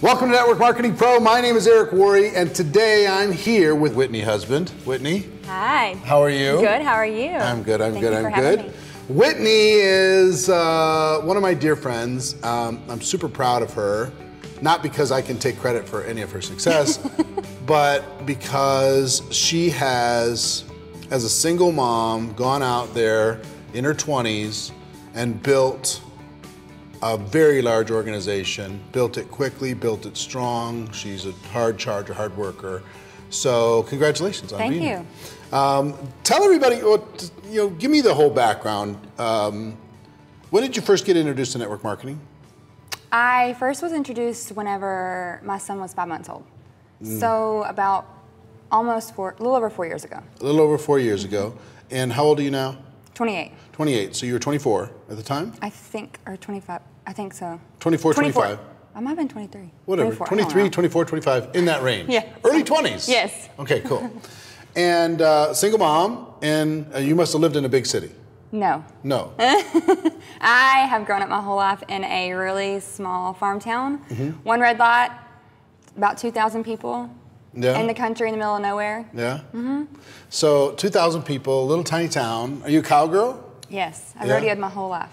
Welcome to Network Marketing Pro. My name is Eric Worre, and today I'm here with Withney Husband. Withney. Hi. How are you? Good. How are you? I'm good. I'm Thank good. you for I'm having good. me. Withney is one of my dear friends. I'm super proud of her, not because I can take credit for any of her success, but because she has, as a single mom, gone out there in her 20s and built a very large organization, built it quickly, built it strong. She's a hard charger, hard worker. So congratulations on being here. Thank you. Tell everybody, give me the whole background. When did you first get introduced to network marketing? I first was introduced whenever my son was 5 months old. So about a little over 4 years ago. A little over 4 years ago. And how old are you now? 28. 28. So you were 24 at the time? I think, or 25. I think so. 24, 25. I might have been 23. Whatever, 23, 24, 25, in that range. Yeah. Early 20s? Yes. Okay, cool. And single mom, and you must have lived in a big city. No. No. I have grown up my whole life in a really small farm town. One red lot, about 2,000 people. Yeah. In the country, in the middle of nowhere. Yeah? So 2,000 people, little tiny town. Are you a cowgirl? Yes. I Yeah. rodeoed my whole life.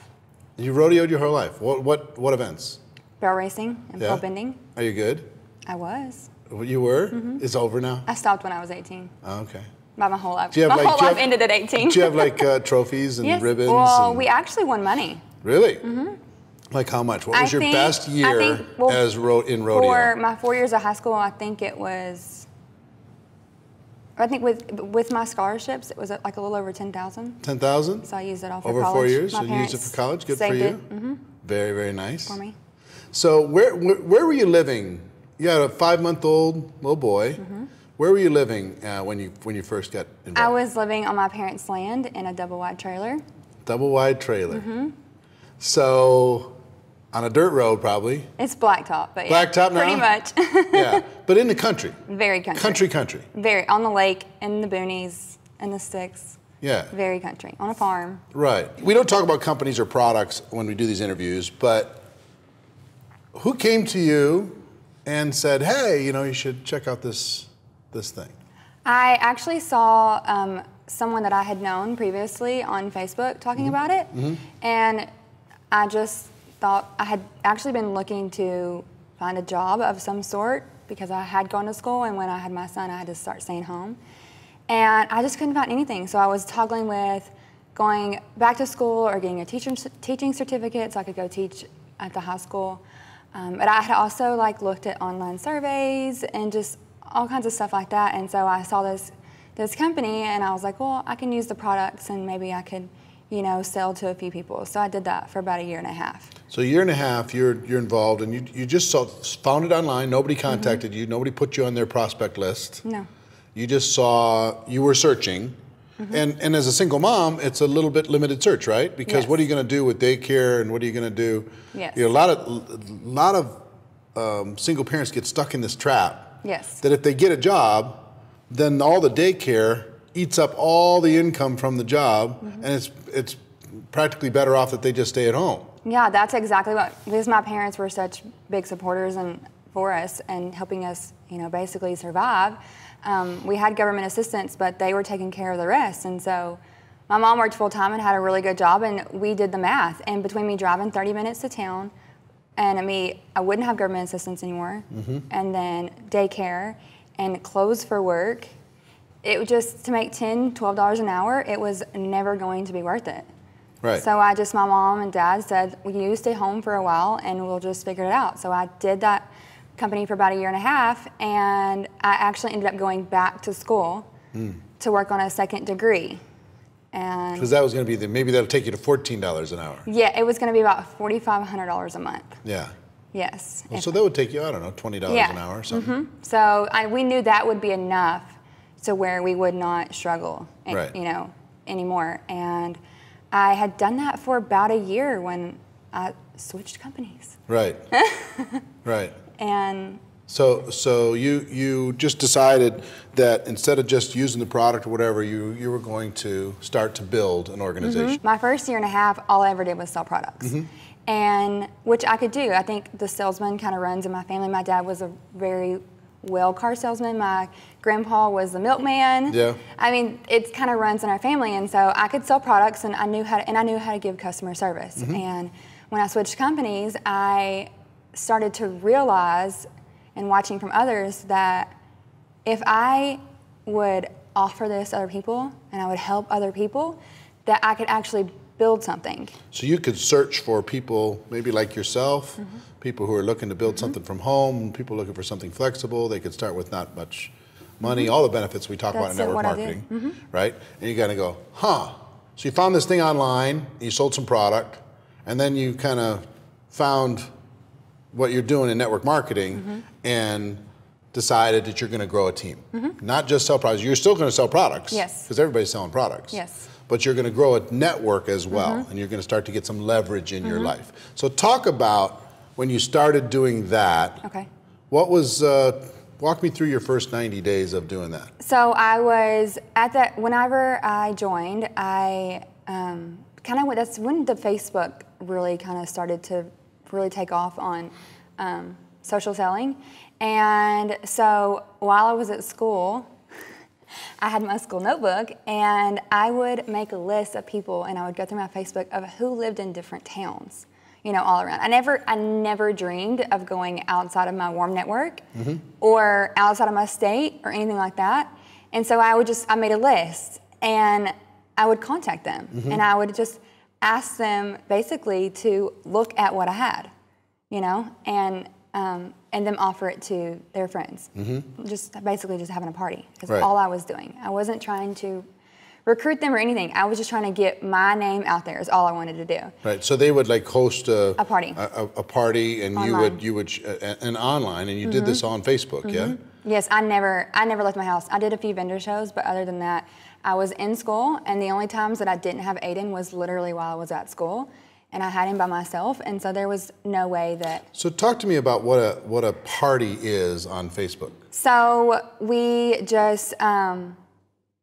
You rodeoed your whole life. What events? Barrel racing and Yeah. pole bending. Are you good? I was. You were? It's over now? I stopped when I was 18. Oh, okay. By my whole life. Do you have, My whole life ended at 18. Do you have like trophies and Yes. ribbons? Well, and... we actually won money. Really? Like how much? What was your best year in rodeo? For my 4 years of high school, I think with my scholarships, it was like a little over 10,000. 10,000? So I used it all for over college. 4 years? My So you used it for college? Good for you. Very, very nice. For me. So where were you living? You had a 5-month-old little boy. Where were you living when you first got involved? I was living on my parents' land in a double-wide trailer. Double-wide trailer. So on a dirt road, probably. It's blacktop, but yeah, blacktop now? pretty much. Yeah, but in the country. Very country. Country. Very on the lake, in the boonies, in the sticks. Yeah. Very country, on a farm. Right. We don't talk about companies or products when we do these interviews, but who came to you and said, "Hey, you should check out this thing"? I actually saw someone that I had known previously on Facebook talking about it, and I just thought I had actually been looking to find a job of some sort because I had gone to school, and when I had my son, I had to start staying home. And I just couldn't find anything, so I was toggling with going back to school or getting a teaching certificate so I could go teach at the high school. But I had also looked at online surveys and just all kinds of stuff like that, and so I saw this company, and I was like, well, I can use the products, and maybe I could, sell to a few people. So I did that for about a year and a half. So a year and a half, you're involved, and you just found it online. Nobody contacted you. Nobody put you on their prospect list. No. You just you were searching, and as a single mom, it's a little bit limited search, right? Because what are you going to do with daycare, and what are you going to do? Yes. A lot of single parents get stuck in this trap. Yes. That if they get a job, then all the daycare eats up all the income from the job, and it's practically better off that they just stay at home. Yeah, that's exactly because my parents were such big supporters for us and helping us, basically survive. We had government assistance, but they were taking care of the rest. And so my mom worked full time and had a really good job, and we did the math. And between me driving 30 minutes to town, and I wouldn't have government assistance anymore, and then daycare and clothes for work, it was just to make $10, $12 an hour, it was never going to be worth it. Right. So my mom and dad said, well, you stay home for a while and we'll just figure it out. So I did that company for about a year and a half, and I actually ended up going back to school to work on a second degree. And because that was going to be maybe that'll take you to $14 an hour. Yeah, it was going to be about $4,500 a month. Yeah. Yes. Well, so that would take you, I don't know, $20 an hour or something. So we knew that would be enough to where we would not struggle, anymore. And I had done that for about a year when I switched companies. Right. Right. And so you just decided that instead of just using the product or whatever, you were going to start to build an organization. My first year and a half, all I ever did was sell products. and which I could do. I think the salesman kind of runs in my family. My dad was a very well car salesman. My grandpa was the milkman. Yeah. I mean, it kind of runs in our family, and so I could sell products, and I knew how to give customer service. And when I switched companies, I started to realize, and watching from others, that if I would offer this to other people and I would help other people, that I could actually build something. So you could search for people maybe like yourself, people who are looking to build something from home, people looking for something flexible. They could start with not much money, all the benefits we talk about in network marketing, right? And you gotta go, huh. So you found this thing online, you sold some product, and then you kind of found what you're doing in network marketing and decided that you're gonna grow a team. Not just sell products, you're still gonna sell products. Yes. Because everybody's selling products. Yes. But you're going to grow a network as well, and you're going to start to get some leverage in your life. So talk about when you started doing that. Okay. What was, walk me through your first 90 days of doing that. So I was at that, whenever I joined, I that's when the Facebook really kind of started to really take off on social selling. And so while I was at school, I had my school notebook, and I would make a list of people, and I would go through my Facebook of who lived in different towns, all around. I never dreamed of going outside of my warm network or outside of my state or anything like that. And so I made a list, and I would contact them, and I would just ask them basically to look at what I had, and them offer it to their friends. Just having a party. That's all I was doing. I wasn't trying to recruit them or anything. I was just trying to get my name out there is all I wanted to do. Right, so they would like host a party. A party, and online. you would and online, and you did this on Facebook, yeah? Yes, I never left my house. I did a few vendor shows, but other than that, I was in school, and the only times that I didn't have Aiden was literally while I was at school. And I had him by myself, and so there was no way that. So talk to me about what a party is on Facebook. So we just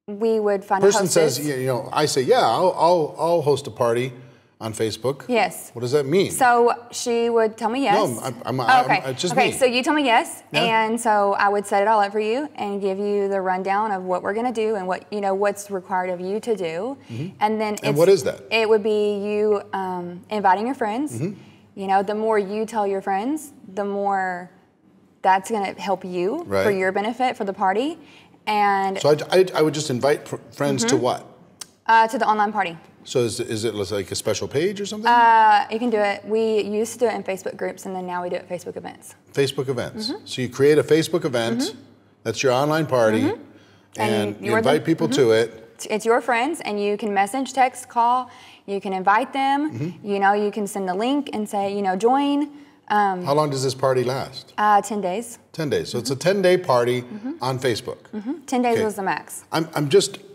we would find Person a hostess. says, I say, yeah, I'll host a party on Facebook. Yes. What does that mean? So she would tell me yes. No, it's just me. So you tell me yes, Yeah. and so I would set it all up for you and give you the rundown of what we're gonna do and what what's required of you to do, and then. And what is that? It would be you inviting your friends. The more you tell your friends, the more that's gonna help you for your benefit for the party, and. So I would just invite friends to what? To the online party. So is it like a special page or something? You can do it. We used to do it in Facebook groups, and then now we do it at Facebook events. Facebook events. So you create a Facebook event, that's your online party, and you invite people to it. It's your friends, and you can message, text, call. You can invite them. You can send the link and say, join. How long does this party last? 10 days. 10 days. So it's a 10-day party on Facebook. 10 days was the max.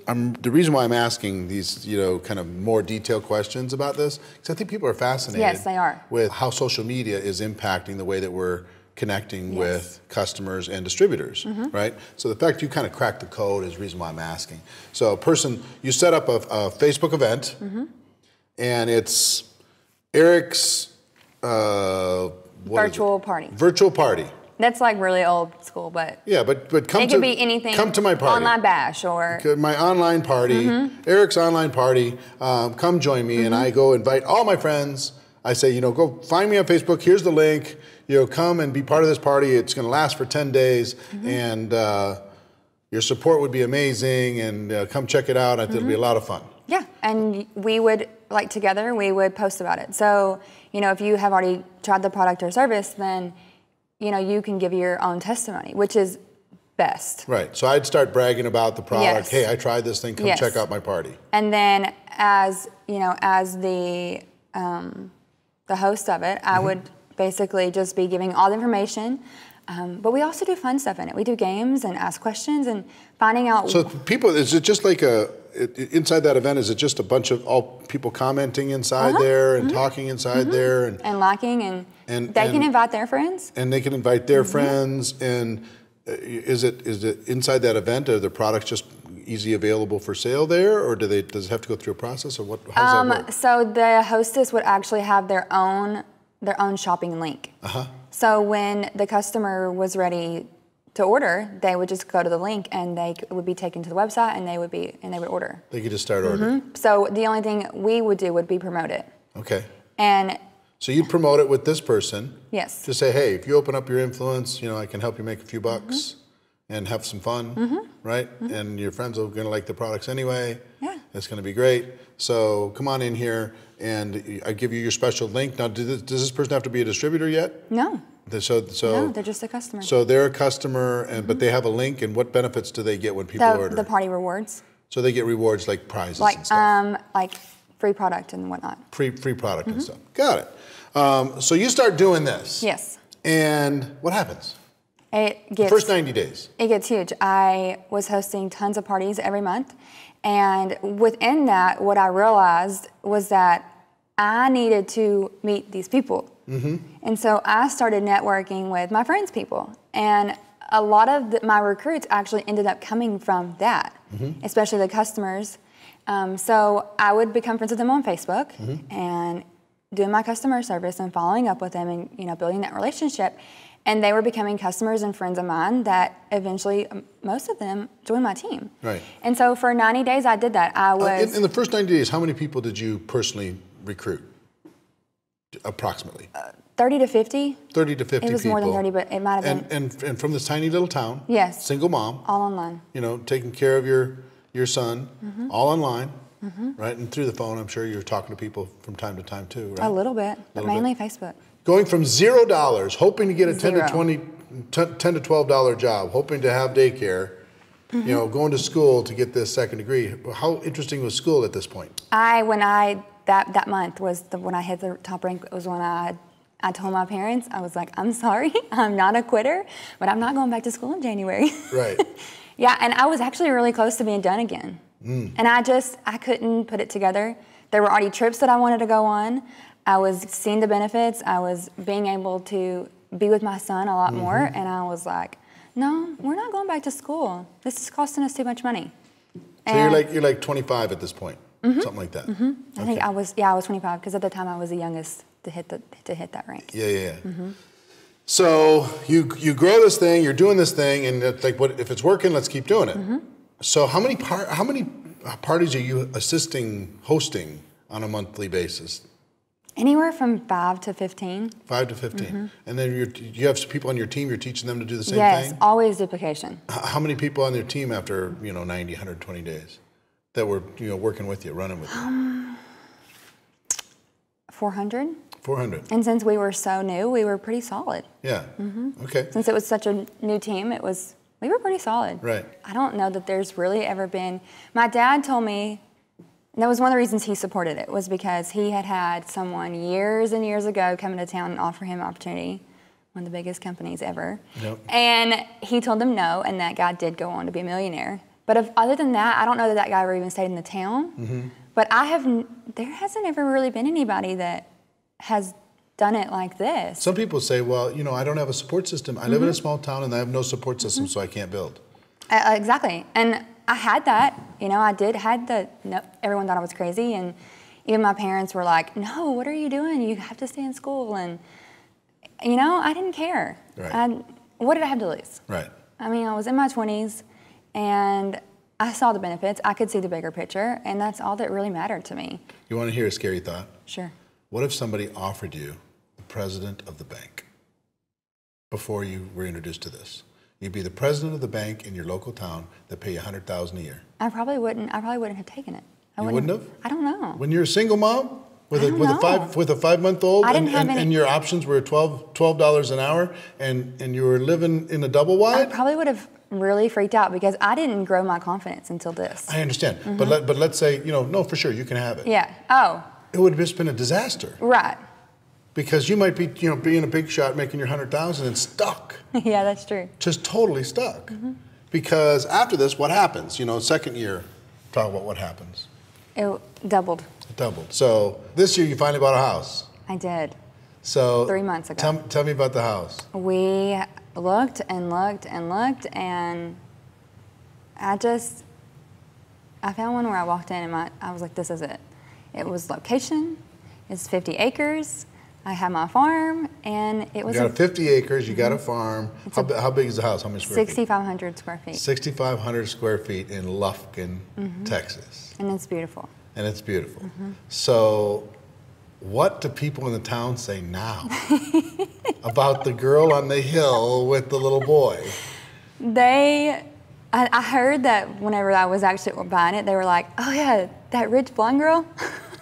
The reason why I'm asking these, kind of more detailed questions about this, because I think people are fascinated. Yes, they are. With how social media is impacting the way that we're connecting with customers and distributors, right? So the fact you kind of cracked the code is the reason why I'm asking. So you set up a Facebook event, and it's Eric's virtual party. Virtual party. That's like really old school, but but come it could be anything. Come to my party. Online bash or my online party, Eric's online party. Come join me, and I go invite all my friends. I say, go find me on Facebook. Here's the link. Come and be part of this party. It's going to last for 10 days, and your support would be amazing. And come check it out. I think it'll be a lot of fun. Yeah, and we would together. We would post about it. So if you have already tried the product or service, then. You can give your own testimony, which is best. Right. So I'd start bragging about the product. Yes. Hey, I tried this thing. Come check out my party. And then, as the host of it, I would basically just be giving all the information. But we also do fun stuff in it. We do games and ask questions and finding out. So is it just like inside that event, is it just a bunch of all people commenting inside there and talking inside there? And liking and they can invite their friends. And they can invite their friends. And is it inside that event? Are the products just easy available for sale there, or does it have to go through a process, or what? How does that work? So the hostess would actually have their own shopping link. So when the customer was ready to order, they would just go to the link and they would be taken to the website and they would order. They could just start ordering. So the only thing we would do would be promote it. Okay. And so you'd promote it with this person. yes. Just say, hey, if you open up your influence, I can help you make a few bucks and have some fun, right? And your friends are going to like the products anyway. Yeah. It's going to be great. So come on in here, and I give you your special link. Now, does this person have to be a distributor yet? No. So No, they're just a customer. So they're a customer, but they have a link. And what benefits do they get when people order? The party rewards. So they get rewards like prizes Like and stuff. like free product and whatnot. Free product and stuff. Got it. So you start doing this. Yes. And what happens? It gets First 90 days. It gets huge. I was hosting tons of parties every month, and within that, what I realized was that I needed to meet these people. And so I started networking with my friends' people, and a lot of my recruits actually ended up coming from that, especially the customers. So I would become friends with them on Facebook and doing my customer service and following up with them and building that relationship. And they were becoming customers and friends of mine that eventually, most of them, joined my team. Right. And so for 90 days, I did that. I was... in the first 90 days, how many people did you personally recruit, approximately? 30 to 50. 30 to 50 people. It was more than 30, but it might have been... And from this tiny little town. Yes. Single mom. All online. Taking care of your son, all online, right? And through the phone, I'm sure you're talking to people from time to time too, right? A little bit, but mainly Facebook. Going from $0, hoping to get a $10 to $12 job, hoping to have daycare, going to school to get this second degree. How interesting was school at this point? That month was when I hit the top rank. It was when I told my parents, I was like, I'm sorry, I'm not a quitter, but I'm not going back to school in January. Right. Yeah, and I was actually really close to being done again. And I couldn't put it together. There were already trips that I wanted to go on. I was seeing the benefits. I was being able to be with my son a lot more. And I was like, no, we're not going back to school. This is costing us too much money. So you're like 25 at this point, something like that. Okay. I think I was 25 because at the time I was the youngest to hit that rank. Yeah. So you grow this thing, you're doing this thing, and it's like, what if it's working? Let's keep doing it. So how many parties are you hosting on a monthly basis? Anywhere from 5 to 15. 5 to 15. And then you have people on your team, you're teaching them to do the same thing? Yes, always duplication. How many people on your team after 90, 120 days that were working with you, running with you? 400. 400. And since we were so new, we were pretty solid. Yeah. Okay. Since it was such a new team, we were pretty solid. Right. I don't know that there's really ever been. My dad told me. That was one of the reasons he supported it, was because he had someone years and years ago come into town and offer him opportunity, one of the biggest companies ever. Yep. And he told them no, and that guy did go on to be a millionaire. But other than that, I don't know that guy ever even stayed in the town. But there hasn't ever really been anybody that has done it like this. Some people say, well, I don't have a support system. I live in a small town and I have no support system, so I can't build. Exactly. And I had that, everyone thought I was crazy, and even my parents were like, no, what are you doing? You have to stay in school. And, I didn't care. Right. What did I have to lose? Right. I mean, I was in my 20s, and I saw the benefits. I could see the bigger picture, and that's all that really mattered to me. You want to hear a scary thought? Sure. What if somebody offered you the president of the bank before you were introduced to this? You'd be the president of the bank in your local town that pay you $100,000 a year. I probably wouldn't have taken it. You wouldn't have? I don't know. When you're a single mom with a 5-month-old, and your options were $12 an hour, and you were living in a double wide, I probably would have really freaked out because I didn't grow my confidence until this. I understand, but let's say no, for sure you can have it. Yeah. Oh. It would have just been a disaster. Right. Because you might be, being a big shot, making your $100,000 and stuck. Yeah, that's true. Just totally stuck. Because after this, what happens? Second year, talk about what happens. It doubled. It doubled. So this year you finally bought a house. I did. So 3 months ago. Tell me about the house. We looked and looked and looked, and I found one where I walked in and I was like, this is it. It was location, it's 50 acres, I have my farm, and it was— You got 50 acres, you got a farm. How big is the house? How many square feet? 6,500 square feet. 6,500 square feet in Lufkin, Texas. And it's beautiful. And it's beautiful. So what do people in the town say now about the girl on the hill with the little boy? I heard that whenever I was actually buying it, they were like, oh yeah, that rich blonde girl.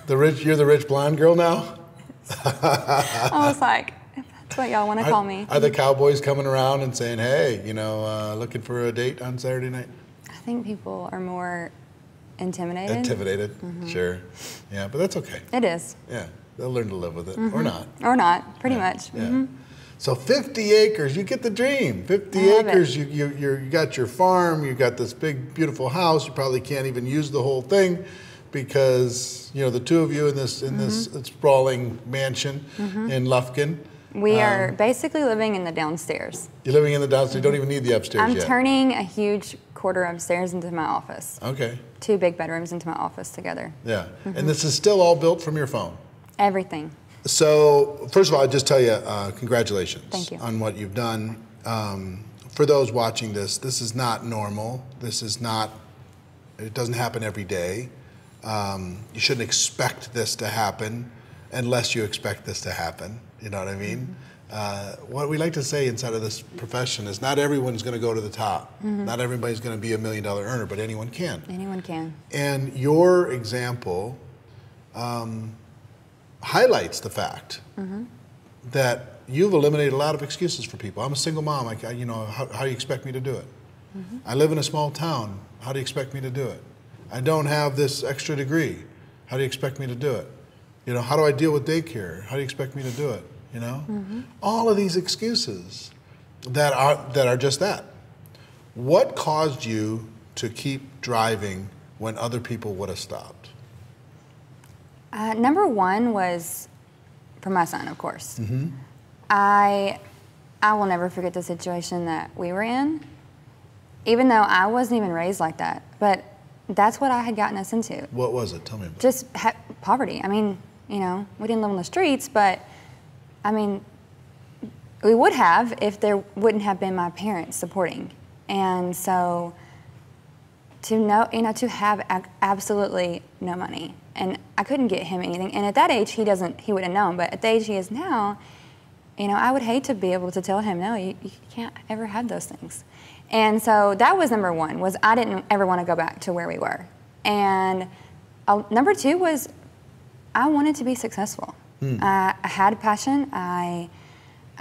You're the rich blonde girl now? I was like, if that's what y'all want to call me. Are the cowboys coming around and saying, hey, looking for a date on Saturday night? I think people are more intimidated. Intimidated, sure. Yeah, but that's okay. It is. Yeah, they'll learn to live with it, or not. Or not, pretty much. Yeah. So 50 acres, you get the dream. 50 acres, you got your farm, you got this big, beautiful house. You probably can't even use the whole thing because, the two of you in this sprawling mansion in Lufkin. We are basically living in the downstairs. You're living in the downstairs, you don't even need the upstairs yet. I'm turning a huge quarter upstairs into my office. Okay. 2 big bedrooms into my office together. Yeah, and this is still all built from your phone? Everything. So, first of all, I'll just tell you, congratulations. Thank you. On what you've done. For those watching this is not normal. It doesn't happen every day. You shouldn't expect this to happen unless you expect this to happen. You know what I mean? What we like to say inside of this profession is not everyone's going to go to the top. Not everybody's going to be $1 million earner, but anyone can. Anyone can. And your example highlights the fact that you've eliminated a lot of excuses for people. I'm a single mom. How do you expect me to do it? I live in a small town. How do you expect me to do it? I don't have this extra degree. How do you expect me to do it? How do I deal with daycare? How do you expect me to do it? All of these excuses that are just that. What caused you to keep driving when other people would have stopped? Number one was for my son, of course. I will never forget the situation that we were in, even though I wasn't even raised like that. But that's what I had gotten us into. What was it? Tell me about it. Just poverty. I mean, we didn't live on the streets, but I mean, we would have if there wouldn't have been my parents supporting. And so to have absolutely no money, and I couldn't get him anything. And at that age, he would have known, but at the age he is now, I would hate to be able to tell him, no, you can't ever have those things. And so that was number one, was I didn't ever want to go back to where we were. And number two was I wanted to be successful. I had passion. I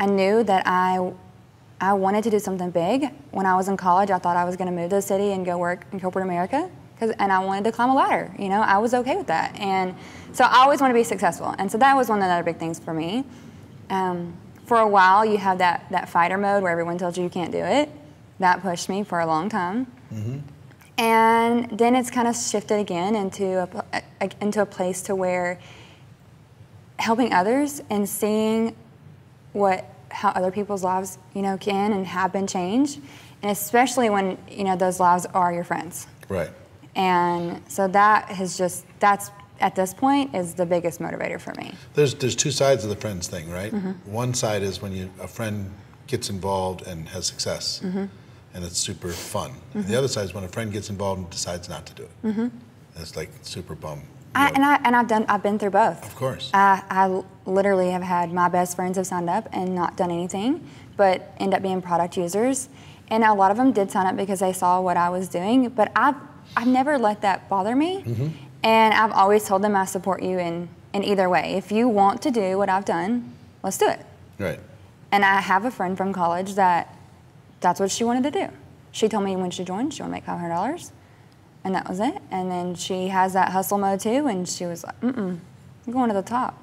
knew that I wanted to do something big. When I was in college, I thought I was going to move to the city and go work in corporate America, and I wanted to climb a ladder. I was okay with that. And so I always want to be successful. And so that was one of the other big things for me. For a while, you have that fighter mode where everyone tells you can't do it. That pushed me for a long time. And then it's kind of shifted again into a place to where helping others and seeing how other people's lives, can and have been changed, and especially when, those lives are your friends. Right. And so that's at this point is the biggest motivator for me. There's two sides of the friends thing, right? One side is when a friend gets involved and has success, and it's super fun. And the other side is when a friend gets involved and decides not to do it. It's like super bum. I've been through both. Of course. I literally have had my best friends have signed up and not done anything, but end up being product users. And a lot of them did sign up because they saw what I was doing, but I've never let that bother me. And I've always told them I support you in either way. If you want to do what I've done, let's do it. Right. And I have a friend from college that's what she wanted to do. She told me when she joined, she wanted to make $500. And that was it. And then she has that hustle mode too, and she was like, I'm going to the top.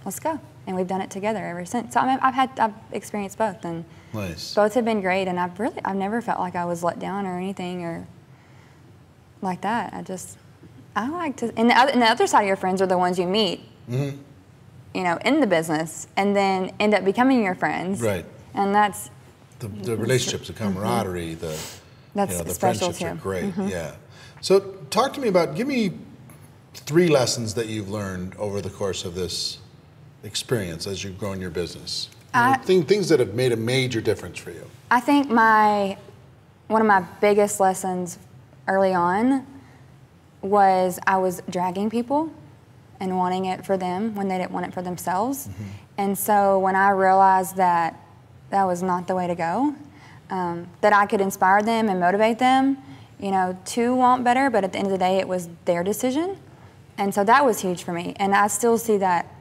Let's go. And we've done it together ever since. So I've experienced both, and both have been great. And I've never felt like I was let down or anything or like that. I like to. And the other side of your friends are the ones you meet, in the business, and then end up becoming your friends. Right. And that's the relationships, the camaraderie, the That's the special friendships too. are great. Yeah. So talk to me about, give me 3 lessons that you've learned over the course of this experience as you've grown your business. Things that have made a major difference for you. I think one of my biggest lessons early on was I was dragging people and wanting it for them when they didn't want it for themselves. And so when I realized that that was not the way to go, that I could inspire them and motivate them, to want better, but at the end of the day, it was their decision. And so that was huge for me. And I still see that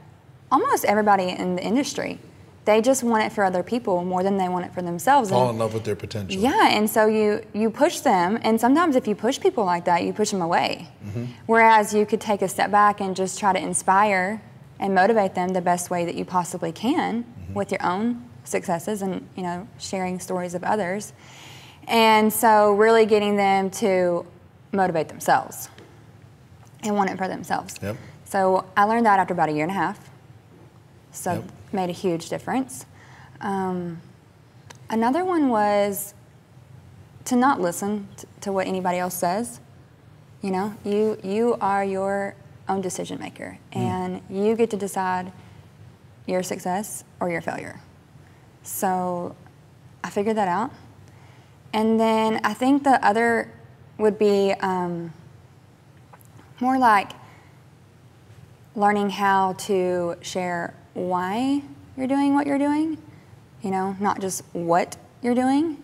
almost everybody in the industry, they just want it for other people more than they want it for themselves. Fall in love with their potential. Yeah, and so you push them, and sometimes if you push people like that, you push them away. Whereas you could take a step back and just try to inspire and motivate them the best way that you possibly can with your own successes and, sharing stories of others. And so really getting them to motivate themselves and want it for themselves. Yep. So I learned that after about 1.5 years. So made a huge difference. Another one was to not listen to what anybody else says. You are your own decision maker, and you get to decide your success or your failure. So I figured that out. And then I think the other would be more like learning how to share why you're doing what you're doing, not just what you're doing.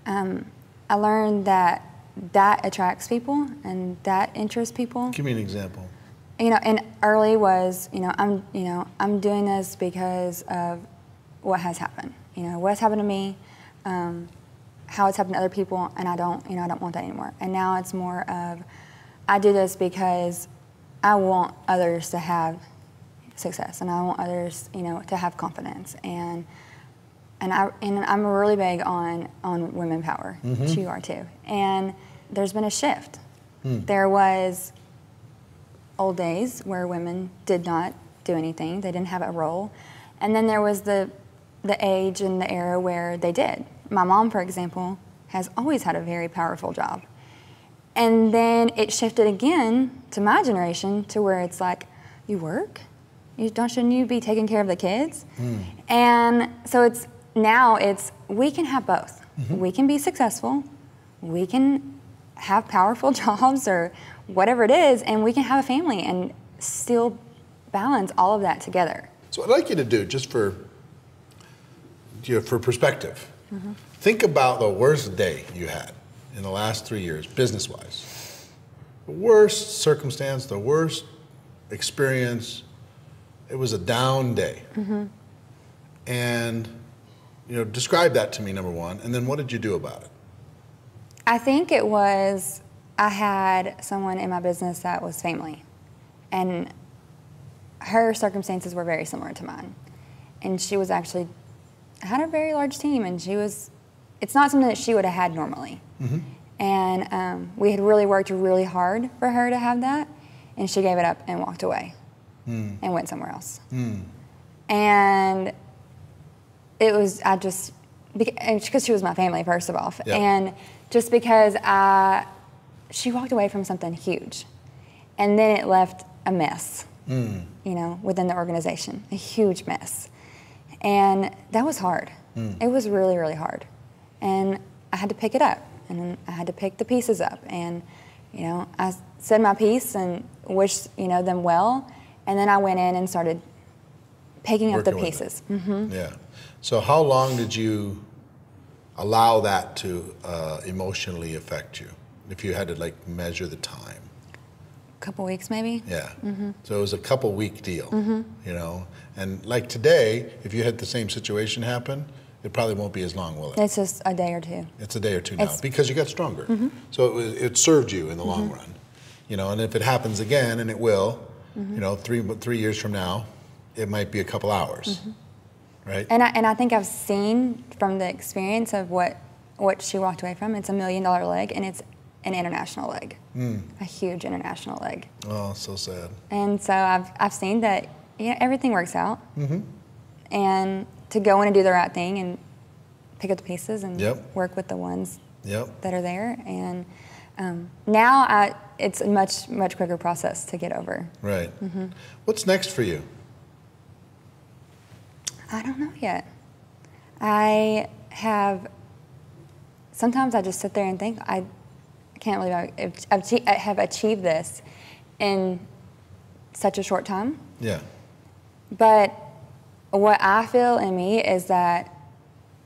I learned that attracts people and that interests people. Give me an example. And early was, I'm doing this because of what has happened. What's happened to me, how it's happened to other people, and I don't want that anymore. And now it's more of, I do this because I want others to have success, and I want others, to have confidence. And I'm really big on women power, which you are too. And there's been a shift. There was old days where women did not do anything; they didn't have a role. And then there was the age and the era where they did. My mom, for example, has always had a very powerful job. And then it shifted again to my generation to where it's like, you work? Shouldn't you be taking care of the kids? And so now we can have both. We can be successful, we can have powerful jobs or whatever it is, and we can have a family and still balance all of that together. So what I'd like you to do, just for perspective, think about the worst day you had in the last 3 years, business-wise. The worst circumstance, the worst experience. It was a down day. And, describe that to me, number one, and then what did you do about it? I think it was, I had someone in my business that was family, and her circumstances were very similar to mine. And she was actually, had a very large team, and it's not something that she would have had normally. And we had really worked really hard for her to have that, and she gave it up and walked away and went somewhere else. And it was, because she was my family, first of all. And just because she walked away from something huge, and then it left a mess, within the organization, a huge mess. And that was hard. It was really, really hard. And I had to pick it up, and I had to pick the pieces up. And, I said my piece and wished, them well. And then I went in and started picking up the pieces. Yeah. So how long did you allow that to emotionally affect you, if you had to measure the time? A couple weeks maybe. Yeah. So it was a couple week deal, and like today, if you had the same situation happen, it probably won't be as long, will it? It's just a day or two. It's a day or two now because you got stronger. So it served you in the long run, and if it happens again, and it will, 3 years from now, it might be a couple hours, right? And I think I've seen from the experience of what she walked away from, it's $1 million leg, and it's an international leg, a huge international leg. Oh, so sad. And so I've seen that everything works out, and to go in and do the right thing and pick up the pieces and work with the ones that are there. And now it's a much quicker process to get over. Right. What's next for you? I don't know yet. Sometimes I just sit there and think, I can't believe I have achieved this in such a short time. Yeah. But what I feel in me is that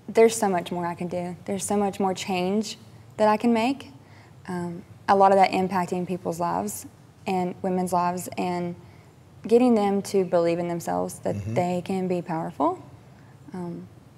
there's so much more I can do. There's so much more change that I can make. A lot of that impacting people's lives and women's lives and getting them to believe in themselves that they can be powerful.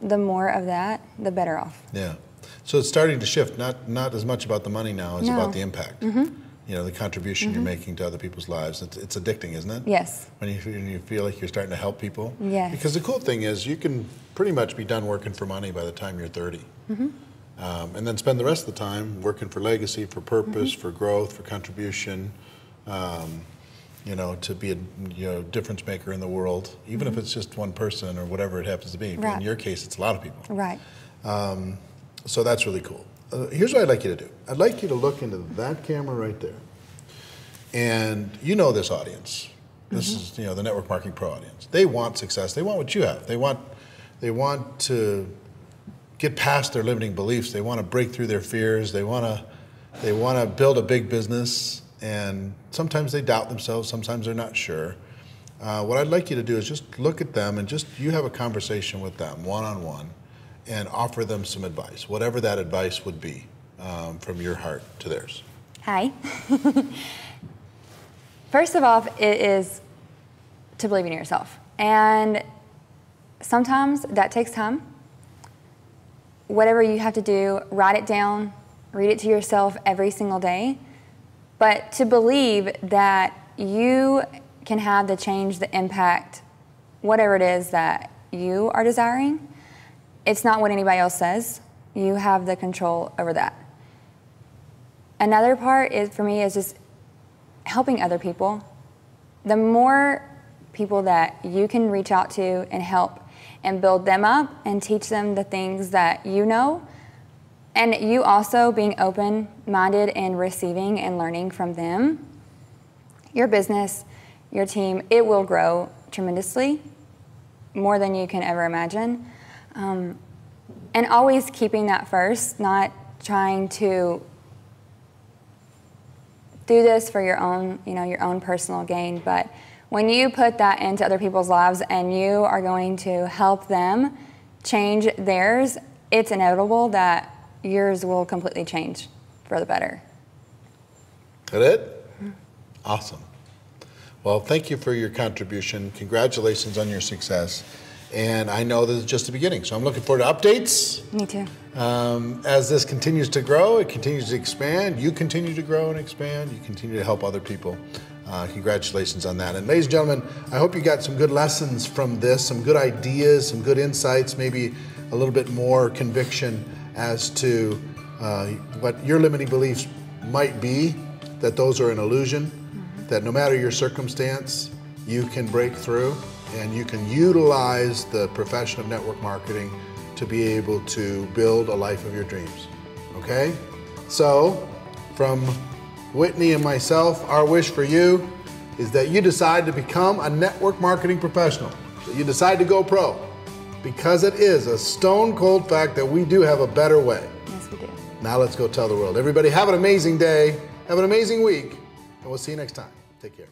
The more of that, the better off. Yeah. So it's starting to shift, not as much about the money now as about the impact. You know, the contribution you're making to other people's lives. It's addicting, isn't it? Yes. When you feel like you're starting to help people. Yes. Because the cool thing is you can pretty much be done working for money by the time you're 30. And then spend the rest of the time working for legacy, for purpose, for growth, for contribution, you know, to be a difference maker in the world, even if it's just one person or whatever it happens to be. Right. In your case, it's a lot of people. Right. So that's really cool. Here's what I'd like you to do. I'd like you to look into that camera right there. And you know this audience. This is, you know, the Network Marketing Pro audience. They want success. They want what you have. They want to get past their limiting beliefs. They want to break through their fears. They want to build a big business. And sometimes they doubt themselves. Sometimes they're not sure. What I'd like you to do is just look at them and you have a conversation with them one-on-one and offer them some advice, whatever that advice would be, from your heart to theirs. Hi. First of all, it is to believe in yourself. And sometimes that takes time. Whatever you have to do, write it down, read it to yourself every single day. But to believe that you can have the change, the impact, whatever it is that you are desiring, it's not what anybody else says. You have the control over that. Another part for me is just helping other people. The more people that you can reach out to and help and build them up and teach them the things that you know, and you also being open-minded and receiving and learning from them, your business, your team, it will grow tremendously, more than you can ever imagine. And always keeping that first, not trying to do this for your own, your own personal gain. But when you put that into other people's lives and you are going to help them change theirs, it's inevitable that yours will completely change for the better. That it? Awesome. Well, thank you for your contribution. Congratulations on your success. And I know this is just the beginning, so I'm looking forward to updates. Me too. As this continues to grow, it continues to expand. You continue to grow and expand. You continue to help other people. Congratulations on that. And ladies and gentlemen, I hope you got some good lessons from this, some good ideas, some good insights, maybe a little bit more conviction as to what your limiting beliefs might be, that those are an illusion, that no matter your circumstance, you can break through and you can utilize the profession of network marketing to be able to build a life of your dreams, okay? So, from Withney and myself, our wish for you is that you decide to become a network marketing professional, that you decide to go pro, because it is a stone cold fact that we do have a better way. Yes, we do. Now let's go tell the world. Everybody have an amazing day, have an amazing week, and we'll see you next time. Take care.